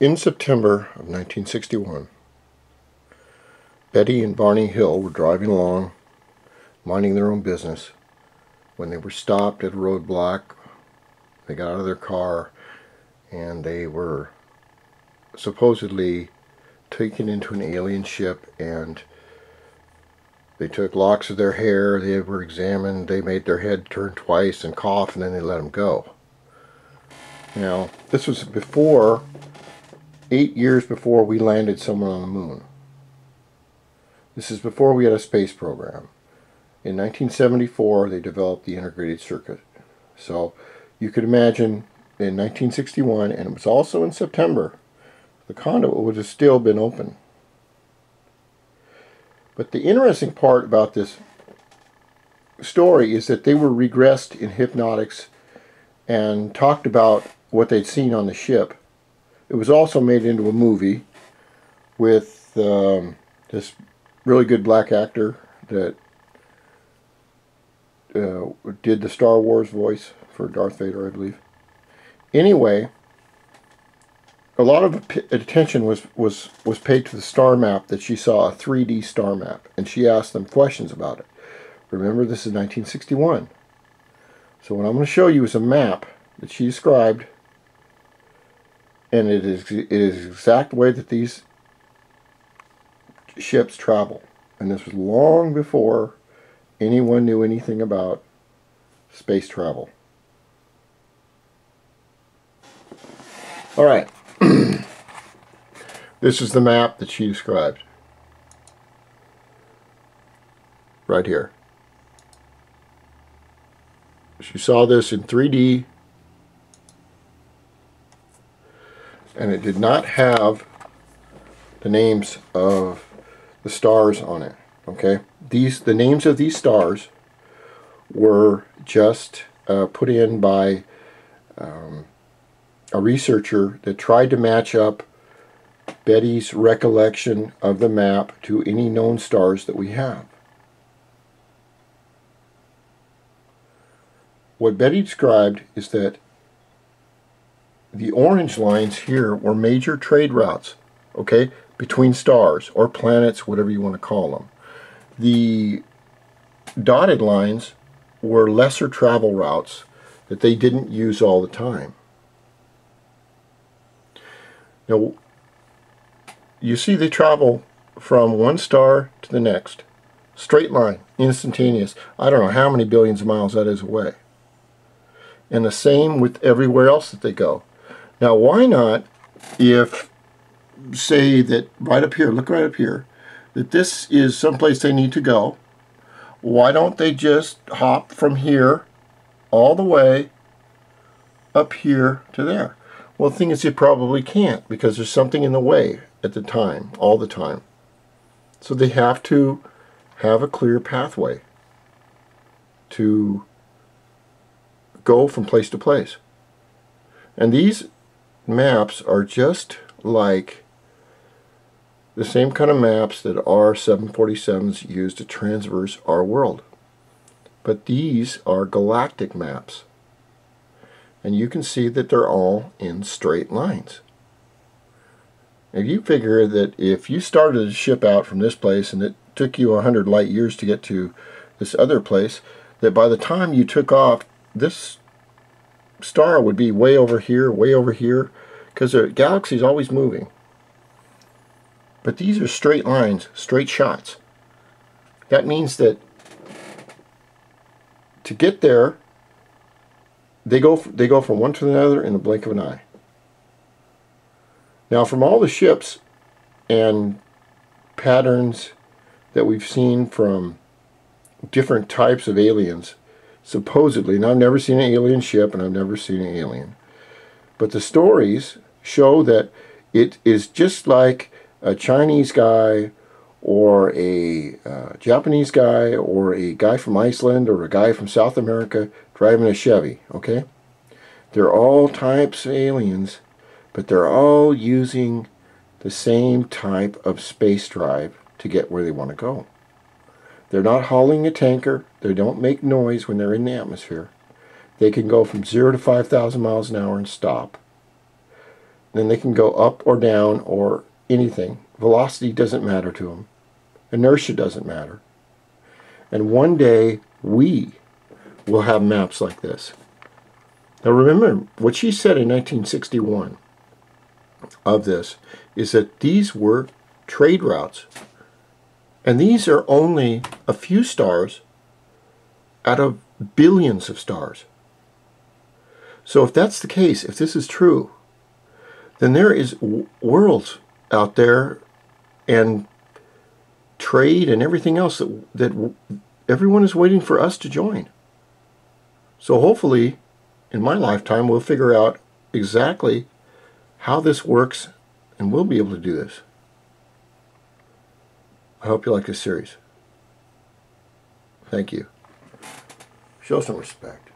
In September of 1961, Betty and Barney Hill were driving along, minding their own business, when they were stopped at a roadblock. They got out of their car, and they were supposedly taken into an alien ship, and they took locks of their hair, they were examined, they made their head turn twice and cough, and then they let them go. Now, this was 8 years before we landed someone on the moon. This is before we had a space program. In 1974, they developed the integrated circuit. So you could imagine in 1961, and it was also in September, the conduit would have still been open. But the interesting part about this story is that they were regressed in hypnotics and talked about what they'd seen on the ship. It was also made into a movie with this really good black actor that did the Star Wars voice for Darth Vader, I believe. Anyway, a lot of attention was paid to the star map that she saw, a 3D star map, and she asked them questions about it. Remember, this is 1961. So what I'm going to show you is a map that she described, and it is the exact way that these ships travel. And this was long before anyone knew anything about space travel. All right. This is the map that she described. Right here. She saw this in 3D, and it did not have the names of the stars on it. Okay, the names of these stars were just put in by a researcher that tried to match up Betty's recollection of the map to any known stars that we have. What Betty described is that the orange lines here were major trade routes, okay, between stars or planets, whatever you want to call them. The dotted lines were lesser travel routes that they didn't use all the time. Now, you see they travel from one star to the next. Straight line, instantaneous. I don't know how many billions of miles that is away. And the same with everywhere else that they go. Now, why not, if, say that right up here, look right up here, that this is someplace they need to go, why don't they just hop from here all the way up here to there? Well, the thing is, they probably can't, because there's something in the way at the time, all the time. So they have to have a clear pathway to go from place to place. And these maps are just like the same kind of maps that our 747s use to traverse our world. But these are galactic maps. And you can see that they're all in straight lines. If you figure that if you started a ship out from this place and it took you 100 light years to get to this other place, that by the time you took off, this star would be way over here, because the galaxy is always moving. But these are straight lines, straight shots. That means that to get there, they go from one to another in the blink of an eye. Now, from all the ships and patterns that we've seen from different types of aliens, supposedly, and I've never seen an alien ship and I've never seen an alien, but the stories show that it is just like a Chinese guy or a Japanese guy or a guy from Iceland or a guy from South America driving a Chevy, okay? They're all types of aliens, but they're all using the same type of space drive to get where they want to go. They're not hauling a tanker. They don't make noise when they're in the atmosphere. They can go from 0 to 5,000 miles an hour and stop. then they can go up or down or anything. Velocity doesn't matter to them. Inertia doesn't matter. And one day we will have maps like this. Now remember, what she said in 1961 of this is that these were trade routes. And these are only a few stars out of billions of stars. So if that's the case, if this is true, then there is worlds out there and trade and everything else that everyone is waiting for us to join. So hopefully, in my lifetime, we'll figure out exactly how this works, and we'll be able to do this. I hope you like this series. Thank you. Show some respect.